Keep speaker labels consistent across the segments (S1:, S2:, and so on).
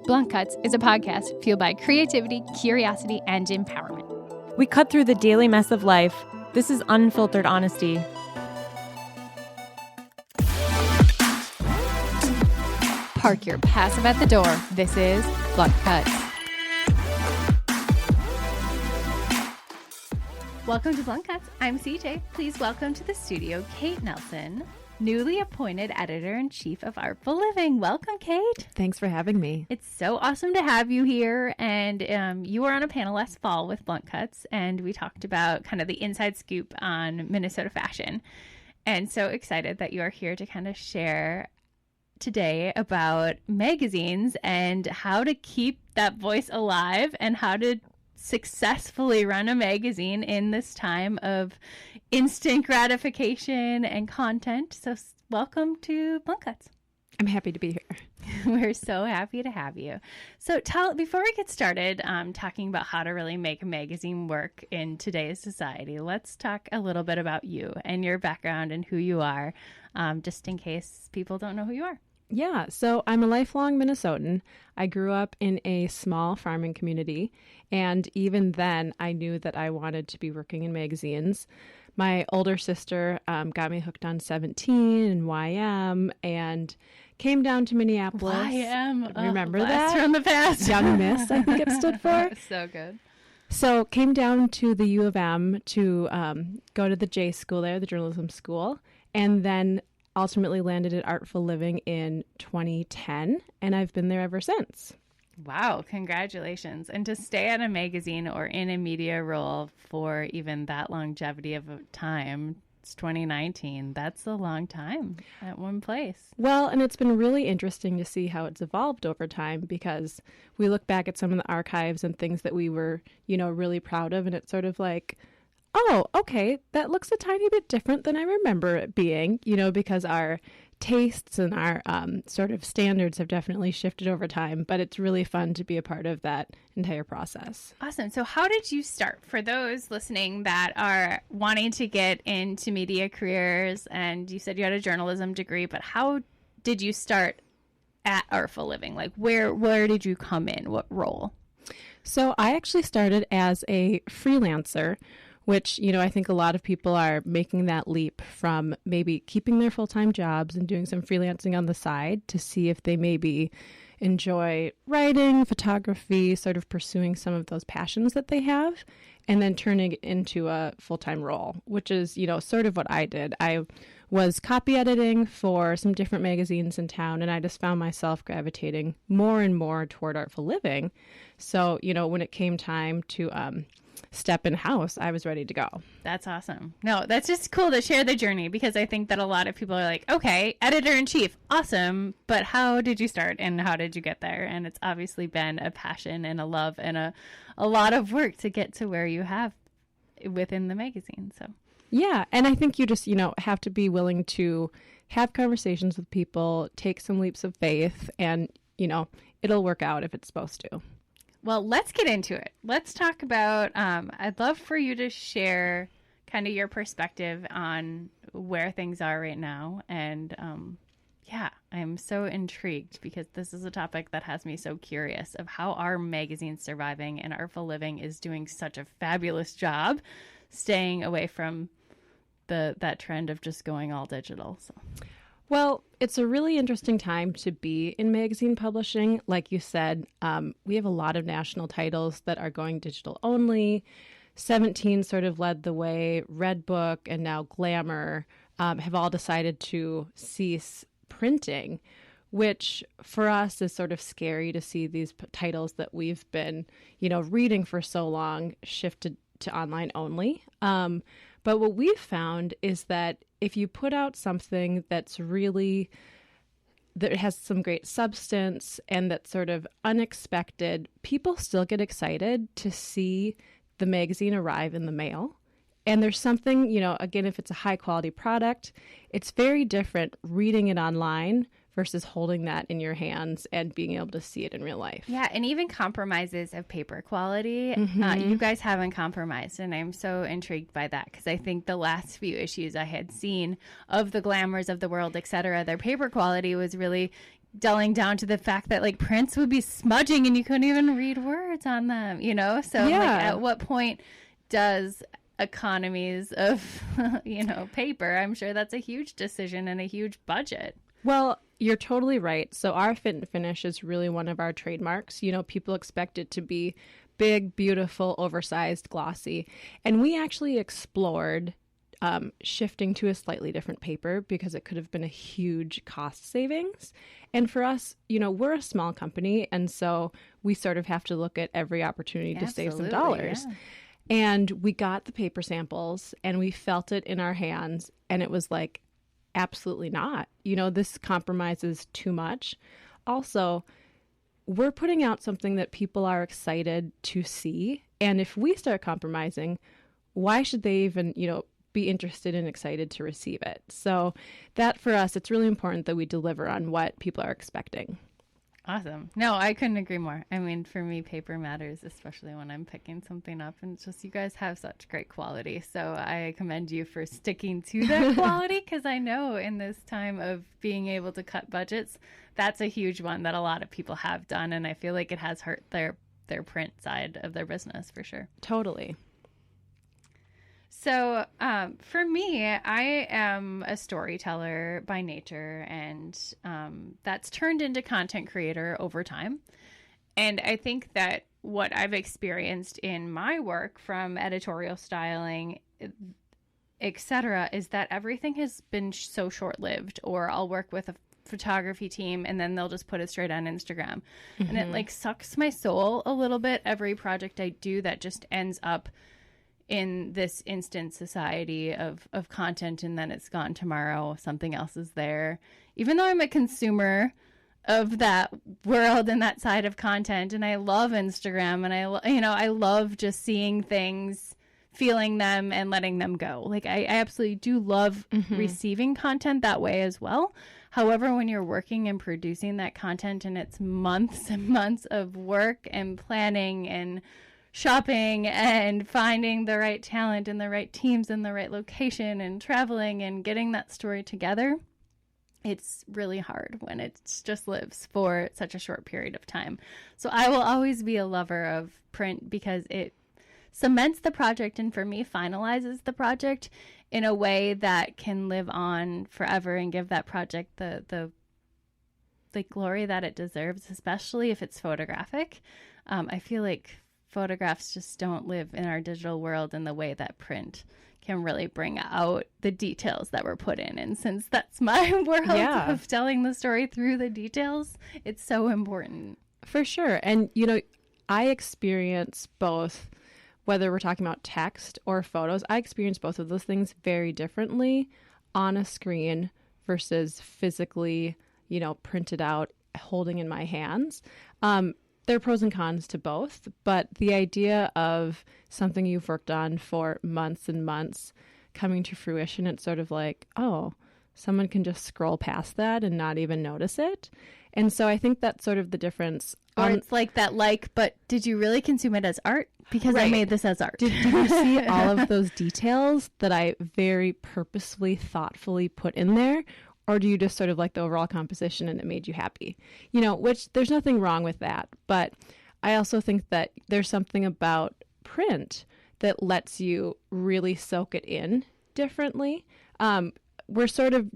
S1: Blunt Cuts is a podcast fueled by creativity, curiosity, and empowerment.
S2: We cut through the daily mess of life. This is unfiltered honesty.
S1: Park your passive at the door. This is Blunt Cuts. Welcome to Blunt Cuts. I'm CJ. Please welcome to the studio Kate Nelson, newly appointed editor-in-chief of Artful Living. Welcome, Kate.
S2: Thanks for having me.
S1: It's so awesome to have you here. And you were on a panel last fall with Blunt Cuts, and we talked about kind of the inside scoop on Minnesota fashion. And so excited that you are here to kind of share today about magazines and how to keep that voice alive and how to successfully run a magazine in this time of instant gratification and content. So welcome to Blunt Cuts.
S2: I'm happy to be here.
S1: We're so happy to have you. So before we get started talking about how to really make a magazine work in today's society, let's talk a little bit about you and your background and who you are, just in case people don't know who you are.
S2: Yeah, so I'm a lifelong Minnesotan. I grew up in a small farming community, and even then I knew that I wanted to be working in magazines. My older sister got me hooked on 17 and YM and came down to Minneapolis.
S1: YM.
S2: Remember
S1: Blast
S2: that?
S1: From the past.
S2: Young Miss, I think it stood for.
S1: So good.
S2: So came down to the U of M to go to the J school there, the journalism school, and then ultimately landed at Artful Living in 2010, and I've been there ever since.
S1: Wow, congratulations. And to stay at a magazine or in a media role for even that longevity of a time, it's 2019, that's a long time at one place.
S2: Well, and it's been really interesting to see how it's evolved over time, because we look back at some of the archives and things that we were, really proud of, and it's sort of like, oh, okay, that looks a tiny bit different than I remember it being, because our tastes and our sort of standards have definitely shifted over time, but it's really fun to be a part of that entire process.
S1: Awesome. So how did you start? For those listening that are wanting to get into media careers, and you said you had a journalism degree, but how did you start at Artful Living? Like where did you come in? What role?
S2: So I actually started as a freelancer, which, I think a lot of people are making that leap from maybe keeping their full-time jobs and doing some freelancing on the side to see if they maybe enjoy writing, photography, sort of pursuing some of those passions that they have, and then turning it into a full-time role, which is, sort of what I did. I was copy editing for some different magazines in town, and I just found myself gravitating more and more toward Artful Living. So, when it came time to step in house, I was ready to go.
S1: That's awesome. No, that's just cool to share the journey, because I think that a lot of people are like, okay, editor-in-chief, awesome, but how did you start and how did you get there? And it's obviously been a passion and a love and a lot of work to get to where you have within the magazine. So
S2: yeah, and I think you just, have to be willing to have conversations with people, take some leaps of faith, and, it'll work out if it's supposed to.
S1: Well, let's get into it. Let's talk about, I'd love for you to share kind of your perspective on where things are right now. And I'm so intrigued, because this is a topic that has me so curious of how our magazine's surviving, and Artful Living is doing such a fabulous job staying away from that trend of just going all digital. So.
S2: Well, it's a really interesting time to be in magazine publishing. Like you said, we have a lot of national titles that are going digital only. 17 sort of led the way. Redbook and now Glamour have all decided to cease printing, which for us is sort of scary to see these titles that we've been, reading for so long shifted to online only. But what we've found is that if you put out something that has some great substance and that's sort of unexpected, people still get excited to see the magazine arrive in the mail. And there's something, again, if it's a high quality product, it's very different reading it online versus holding that in your hands and being able to see it in real life.
S1: Yeah, and even compromises of paper quality,
S2: Mm-hmm.
S1: you guys haven't compromised, and I'm so intrigued by that, because I think the last few issues I had seen of the Glamours of the world, etc., their paper quality was really dulling down to the fact that like prints would be smudging and you couldn't even read words on them, you know? So like, at what point does economies of, paper, I'm sure that's a huge decision and a huge budget.
S2: Well, you're totally right. So our fit and finish is really one of our trademarks. People expect it to be big, beautiful, oversized, glossy. And we actually explored shifting to a slightly different paper because it could have been a huge cost savings. And for us, we're a small company. And so we sort of have to look at every opportunity to save some dollars. Yeah. And we got the paper samples and we felt it in our hands. And it was like, absolutely not. This compromises too much. Also, we're putting out something that people are excited to see. And if we start compromising, why should they even, be interested and excited to receive it? So that for us, it's really important that we deliver on what people are expecting.
S1: Awesome. No, I couldn't agree more. I mean, for me, paper matters, especially when I'm picking something up. And it's just, you guys have such great quality. So I commend you for sticking to that quality, because I know in this time of being able to cut budgets, that's a huge one that a lot of people have done. And I feel like it has hurt their print side of their business for sure.
S2: Totally.
S1: So for me, I am a storyteller by nature, and that's turned into content creator over time. And I think that what I've experienced in my work, from editorial styling, etc., is that everything has been so short-lived. Or I'll work with a photography team and then they'll just put it straight on Instagram. Mm-hmm. And it like sucks my soul a little bit, every project I do that just ends up in this instant society of content, and then it's gone tomorrow. Something else is there. Even though I'm a consumer of that world and that side of content, and I love Instagram, and I love just seeing things, feeling them, and letting them go. Like I absolutely do love receiving content that way as well. However, when you're working and producing that content, and it's months and months of work and planning and shopping and finding the right talent and the right teams and the right location and traveling and getting that story together, it's really hard when it just lives for such a short period of time. So I will always be a lover of print because it cements the project, and for me finalizes the project in a way that can live on forever and give that project the glory that it deserves, especially if it's photographic. I feel like photographs just don't live in our digital world in the way that print can really bring out the details that were put in. And since that's my world of telling the story through the details, it's so important.
S2: For sure. And, I experience both, whether we're talking about text or photos, I experience both of those things very differently on a screen versus physically, printed out, holding in my hands. There are pros and cons to both, but the idea of something you've worked on for months and months coming to fruition, it's sort of like, oh, someone can just scroll past that and not even notice it. And so I think that's sort of the difference.
S1: Or it's like that, but did you really consume it as art? Because I made this as art.
S2: Did you see all of those details that I very purposefully, thoughtfully put in there? Or do you just sort of like the overall composition and it made you happy? Which there's nothing wrong with that. But I also think that there's something about print that lets you really soak it in differently. We're sort of,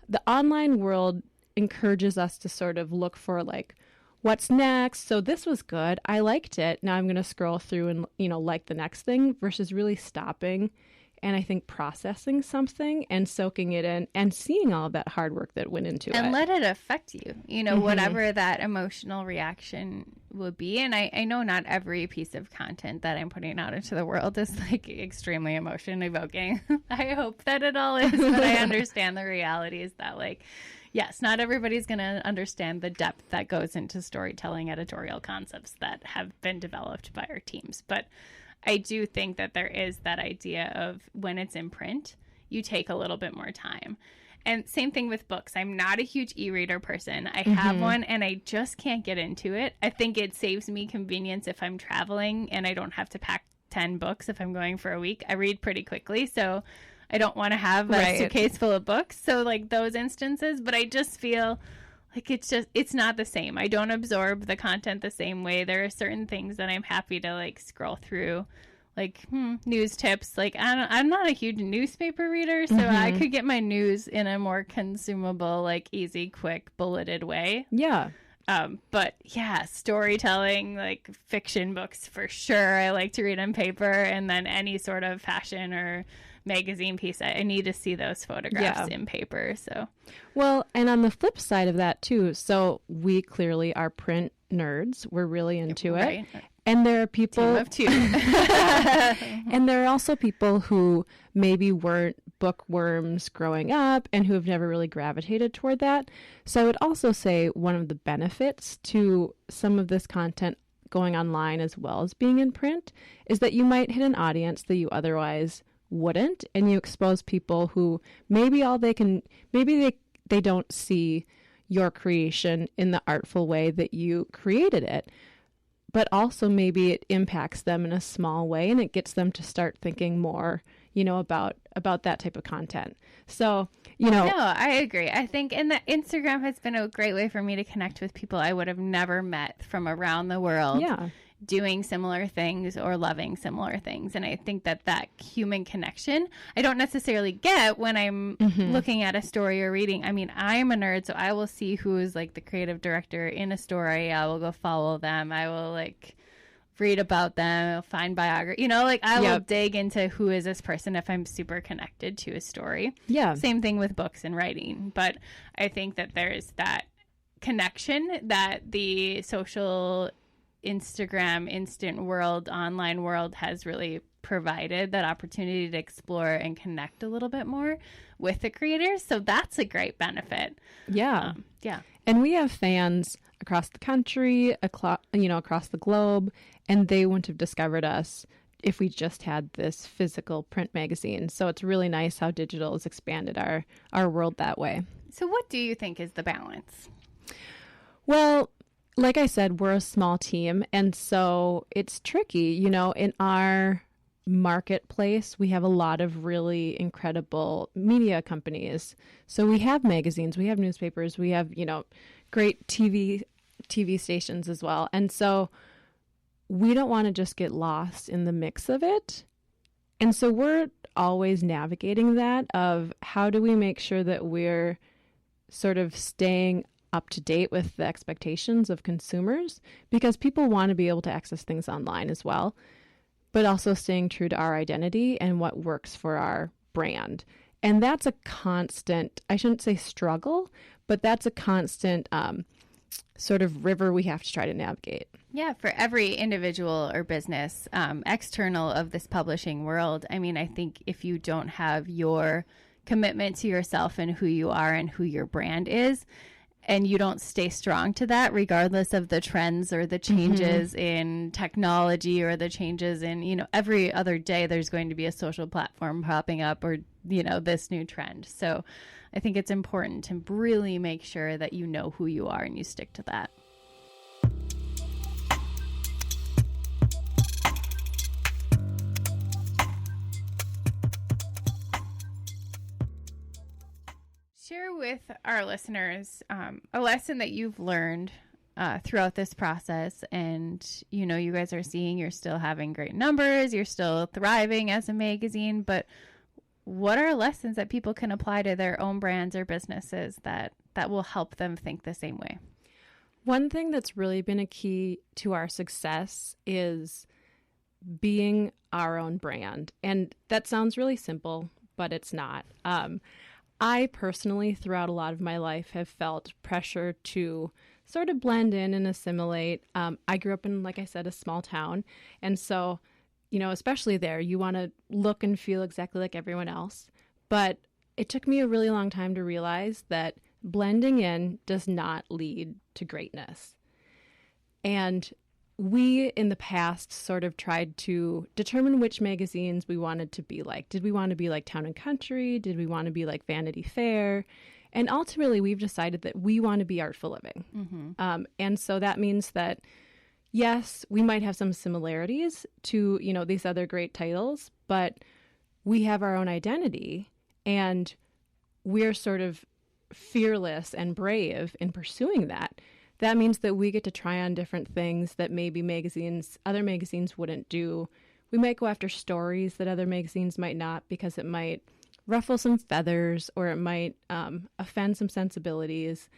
S2: the online world encourages us to sort of look for like, what's next? So this was good. I liked it. Now I'm going to scroll through and, like the next thing, versus really stopping and I think processing something and soaking it in and seeing all of that hard work that went into it.
S1: And let it affect you, whatever that emotional reaction would be. And I know not every piece of content that I'm putting out into the world is like extremely emotion evoking. I hope that it all is, but I understand the reality is that yes, not everybody's going to understand the depth that goes into storytelling editorial concepts that have been developed by our teams. But I do think that there is that idea of when it's in print, you take a little bit more time. And same thing with books. I'm not a huge e-reader person. I have one and I just can't get into it. I think it saves me convenience if I'm traveling and I don't have to pack 10 books if I'm going for a week. I read pretty quickly, so I don't want to have a suitcase full of books. So those instances, but I just feel like it's not the same. I don't absorb the content the same way. There are certain things that I'm happy to like scroll through, like news tips. Like I'm not a huge newspaper reader, so I could get my news in a more consumable, like easy, quick, bulleted way.
S2: Yeah.
S1: But yeah, storytelling, like fiction books for sure. I like to read on paper, and then any sort of fashion or magazine piece, I need to see those photographs in paper. So,
S2: well, and on the flip side of that too, so we clearly are print nerds. We're really into it. And there are people
S1: Team of two.
S2: And there are also people who maybe weren't bookworms growing up and who have never really gravitated toward that. So I would also say one of the benefits to some of this content going online as well as being in print is that you might hit an audience that you otherwise wouldn't, and you expose people who maybe they don't see your creation in the artful way that you created it, but also maybe it impacts them in a small way and it gets them to start thinking more, about that type of content. So,
S1: No, I agree. I think that Instagram has been a great way for me to connect with people I would have never met from around the world.
S2: Yeah.
S1: Doing similar things or loving similar things. And I think that human connection, I don't necessarily get when I'm looking at a story or reading. I mean, I'm a nerd, so I will see who is like the creative director in a story. I will go follow them. I will like read about them, I'll find biography, I will dig into who is this person if I'm super connected to a story.
S2: Yeah.
S1: Same thing with books and writing. But I think that there's that connection that the social Instagram instant world, online world has really provided, that opportunity to explore and connect a little bit more with the creators. So that's a great benefit.
S2: Yeah.
S1: Yeah.
S2: And we have fans across the country, across the globe, and they wouldn't have discovered us if we just had this physical print magazine. So it's really nice how digital has expanded our world that way.
S1: So what do you think is the balance?
S2: Well, like I said, we're a small team, and so it's tricky. In our marketplace, we have a lot of really incredible media companies. So we have magazines, we have newspapers, we have, great TV stations as well. And so we don't want to just get lost in the mix of it. And so we're always navigating that of how do we make sure that we're sort of staying up to date with the expectations of consumers, because people want to be able to access things online as well, but also staying true to our identity and what works for our brand. And that's a constant, I shouldn't say struggle, but that's a constant sort of river we have to try to navigate.
S1: Yeah, for every individual or business external of this publishing world. I mean, I think if you don't have your commitment to yourself and who you are and who your brand is, and you don't stay strong to that, regardless of the trends or the changes in technology or the changes in, every other day there's going to be a social platform popping up or, this new trend. So I think it's important to really make sure that you know who you are and you stick to that. Share with our listeners a lesson that you've learned throughout this process. And, you guys are seeing you're still having great numbers. You're still thriving as a magazine. But what are lessons that people can apply to their own brands or businesses that will help them think the same way?
S2: One thing that's really been a key to our success is being our own brand. And that sounds really simple, but it's not. I personally, throughout a lot of my life, have felt pressure to sort of blend in and assimilate. I grew up in, like I said, a small town. And so, especially there, you want to look and feel exactly like everyone else. But it took me a really long time to realize that blending in does not lead to greatness. And we, in the past, sort of tried to determine which magazines we wanted to be like. Did we want to be like Town and Country? Did we want to be like Vanity Fair? And ultimately, we've decided that we want to be Artful Living. And so that means that, yes, we might have some similarities to, these other great titles, but we have our own identity, and we're sort of fearless and brave in pursuing that. That means that we get to try on different things that maybe other magazines wouldn't do. We might go after stories that other magazines might not, because it might ruffle some feathers or it might offend some sensibilities.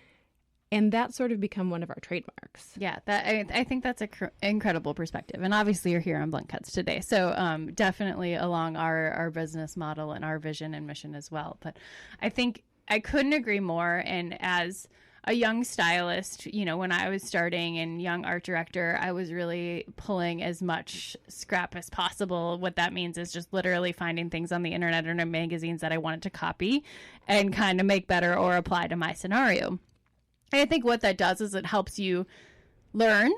S2: And that sort of become one of our trademarks.
S1: Yeah, I think that's an incredible perspective. And obviously you're here on Blunt Cuts today. So definitely along our business model and our vision and mission as well. But I think I couldn't agree more. And as a young stylist, when I was starting and young art director, I was really pulling as much scrap as possible. What that means is just literally finding things on the internet or in magazines that I wanted to copy and kind of make better or apply to my scenario. I think what that does is it helps you learn.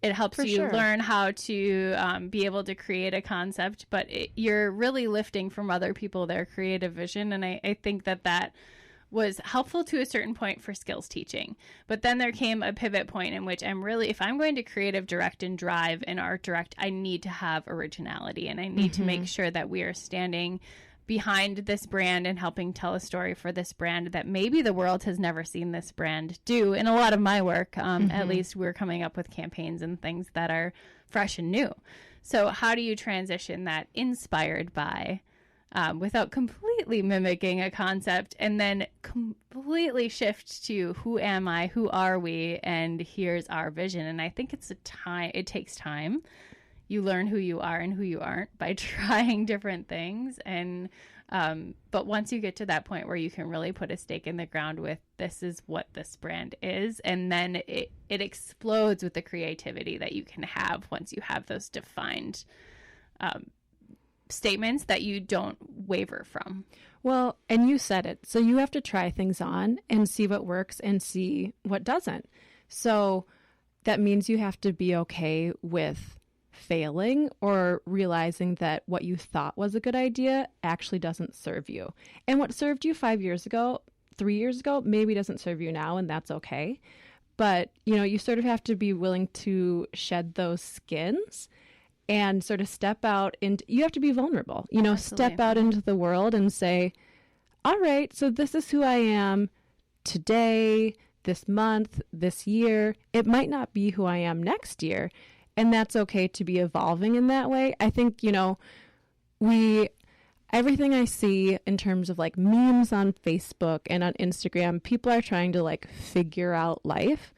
S1: It helps you learn how to be able to create a concept, but you're really lifting from other people their creative vision. And I think that was helpful to a certain point for skills teaching. But then there came a pivot point in which if I'm going to creative direct and drive and art direct, I need to have originality, and I need to make sure that we are standing behind this brand and helping tell a story for this brand that maybe the world has never seen this brand do. In a lot of my work, at least, we're coming up with campaigns and things that are fresh and new. So how do you transition that inspired by without completely mimicking a concept, and then completely shift to who am I, who are we, and here's our vision? And I think it takes time. You learn who you are and who you aren't by trying different things. And but once you get to that point where you can really put a stake in the ground with this is what this brand is, and then it explodes with the creativity that you can have once you have those defined statements that you don't waver from.
S2: Well, and you said it. So you have to try things on and see what works and see what doesn't. So that means you have to be okay with failing or realizing that what you thought was a good idea actually doesn't serve you. And what served you 5 years ago, 3 years ago, maybe doesn't serve you now, and that's okay. But, you sort of have to be willing to shed those skins and sort of step out, and you have to be vulnerable,
S1: Absolutely.
S2: Step out into the world and say, all right, so this is who I am today, this month, this year. It might not be who I am next year. And that's okay to be evolving in that way. I think, everything I see in terms of like memes on Facebook and on Instagram, people are trying to like figure out life.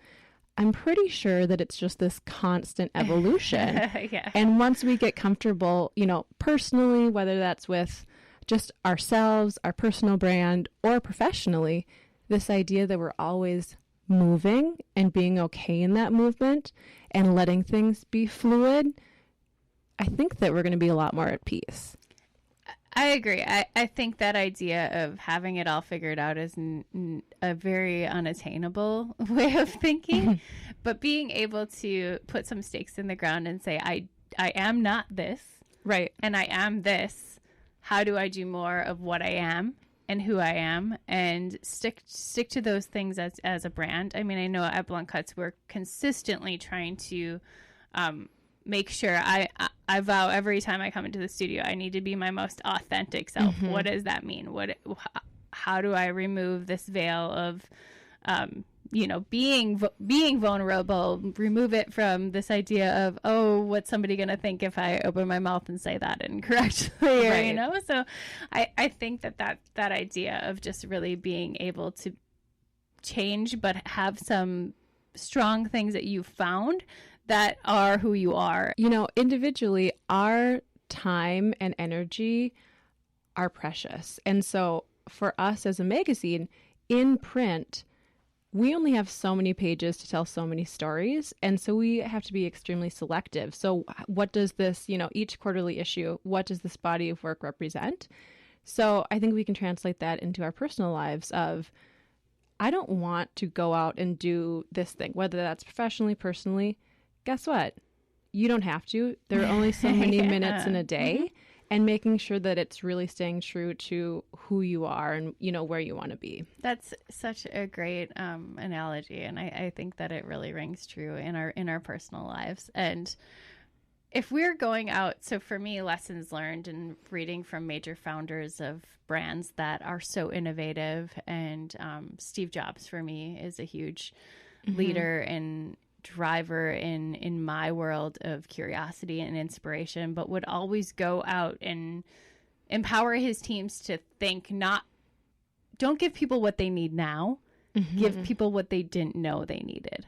S2: I'm pretty sure that it's just this constant evolution.
S1: Yeah.
S2: And once we get comfortable, personally, whether that's with just ourselves, our personal brand, or professionally, this idea that we're always moving and being okay in that movement and letting things be fluid, I think that we're going to be a lot more at peace.
S1: I agree. I think that idea of having it all figured out is a very unattainable way of thinking, but being able to put some stakes in the ground and say, I am not this.
S2: Right.
S1: And I am this. How do I do more of what I am and who I am, and stick to those things as a brand? I mean, I know at Blunt Cuts, we're consistently trying to make sure I vow every time I come into the studio, I need to be my most authentic self. Mm-hmm. What does that mean? How do I remove this veil of, being vulnerable, remove it from this idea of, oh, what's somebody going to think if I open my mouth and say that incorrectly,
S2: right.
S1: So I think that idea of just really being able to change, but have some strong things that you found that are who you are.
S2: Individually, our time and energy are precious. And so for us as a magazine, in print, we only have so many pages to tell so many stories. And so we have to be extremely selective. So what does this, each quarterly issue, what does this body of work represent? So I think we can translate that into our personal lives of, I don't want to go out and do this thing, whether that's professionally, personally. Guess what? You don't have to. There are only so many minutes in a day. Mm-hmm. And making sure that it's really staying true to who you are and, where you want to be.
S1: That's such a great analogy. And I think that it really rings true in our personal lives. And if we're going out, so for me, lessons learned and reading from major founders of brands that are so innovative, and Steve Jobs for me is a huge leader and driver in my world of curiosity and inspiration, but would always go out and empower his teams to think, don't give people what they need now, give people what they didn't know they needed.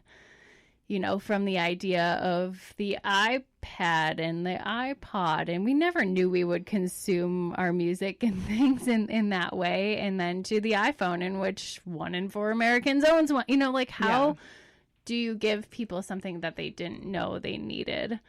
S1: You know, from the idea of the iPad and the iPod, and we never knew we would consume our music and things in that way. And then to the iPhone, in which 1 in 4 Americans owns one. You know, like how do you give people something that they didn't know they needed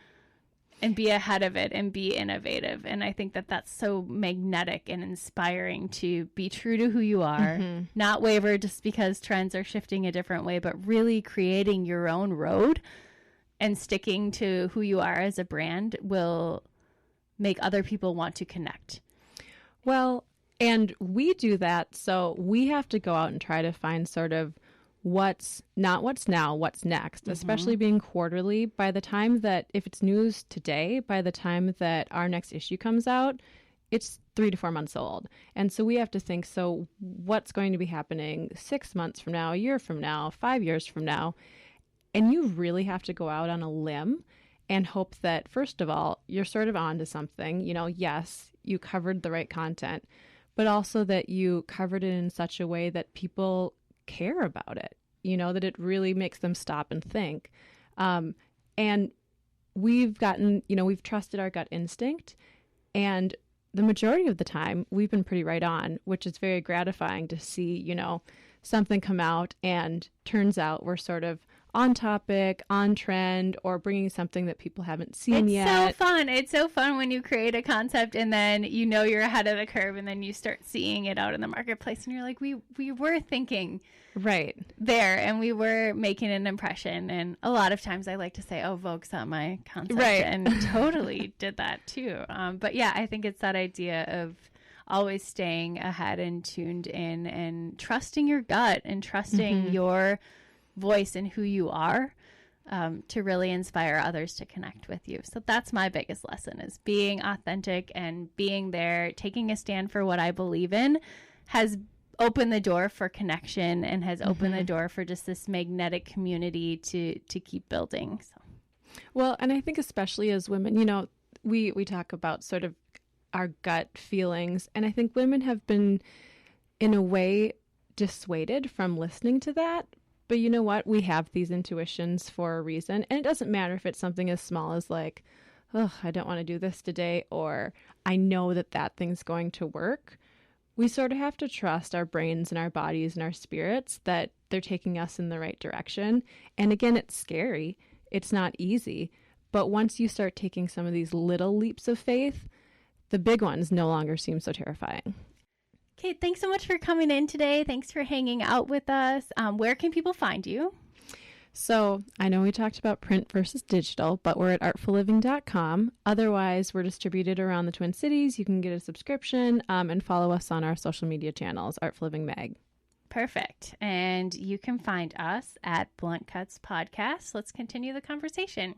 S1: and be ahead of it and be innovative? And I think that that's so magnetic and inspiring, to be true to who you are, not waver just because trends are shifting a different way, but really creating your own road and sticking to who you are as a brand will make other people want to connect.
S2: Well, and we do that. So we have to go out and try to find sort of what's now, what's next, especially being quarterly. By the time that, if it's news today, by the time that our next issue comes out, it's 3 to 4 months old. And so we have to think, so what's going to be happening 6 months from now, a year from now, 5 years from now? And you really have to go out on a limb and hope that, first of all, you're sort of onto something. You know, yes, you covered the right content, but also that you covered it in such a way that people care about it, you know, that it really makes them stop and think. And we've gotten, you know, we've trusted our gut instinct, and the majority of the time we've been pretty right on, which is very gratifying to see, you know, something come out and turns out we're sort of on topic, on trend, or bringing something that people haven't seen yet.
S1: It's so fun. It's so fun when you create a concept and then you know you're ahead of the curve, and then you start seeing it out in the marketplace and you're like, we were thinking
S2: right
S1: there, and we were making an impression. And a lot of times I like to say, oh, Vogue saw my concept,
S2: right,
S1: and totally did that too. But yeah, I think it's that idea of always staying ahead and tuned in and trusting your gut and trusting your voice and who you are, to really inspire others to connect with you. So that's my biggest lesson, is being authentic and being there, taking a stand for what I believe in, has opened the door for connection and has opened the door for just this magnetic community to keep building. So,
S2: well, and I think especially as women, you know, we talk about sort of our gut feelings, and I think women have been in a way dissuaded from listening to that. But you know what? We have these intuitions for a reason. And it doesn't matter if it's something as small as like, oh, I don't want to do this today, or I know that thing's going to work. We sort of have to trust our brains and our bodies and our spirits that they're taking us in the right direction. And again, it's scary. It's not easy. But once you start taking some of these little leaps of faith, the big ones no longer seem so terrifying.
S1: Okay, thanks so much for coming in today. Thanks for hanging out with us. Where can people find you?
S2: So I know we talked about print versus digital, but we're at artfulliving.com. Otherwise, we're distributed around the Twin Cities. You can get a subscription and follow us on our social media channels, Artful Living Mag.
S1: Perfect. And you can find us at Blunt Cuts Podcast. Let's continue the conversation.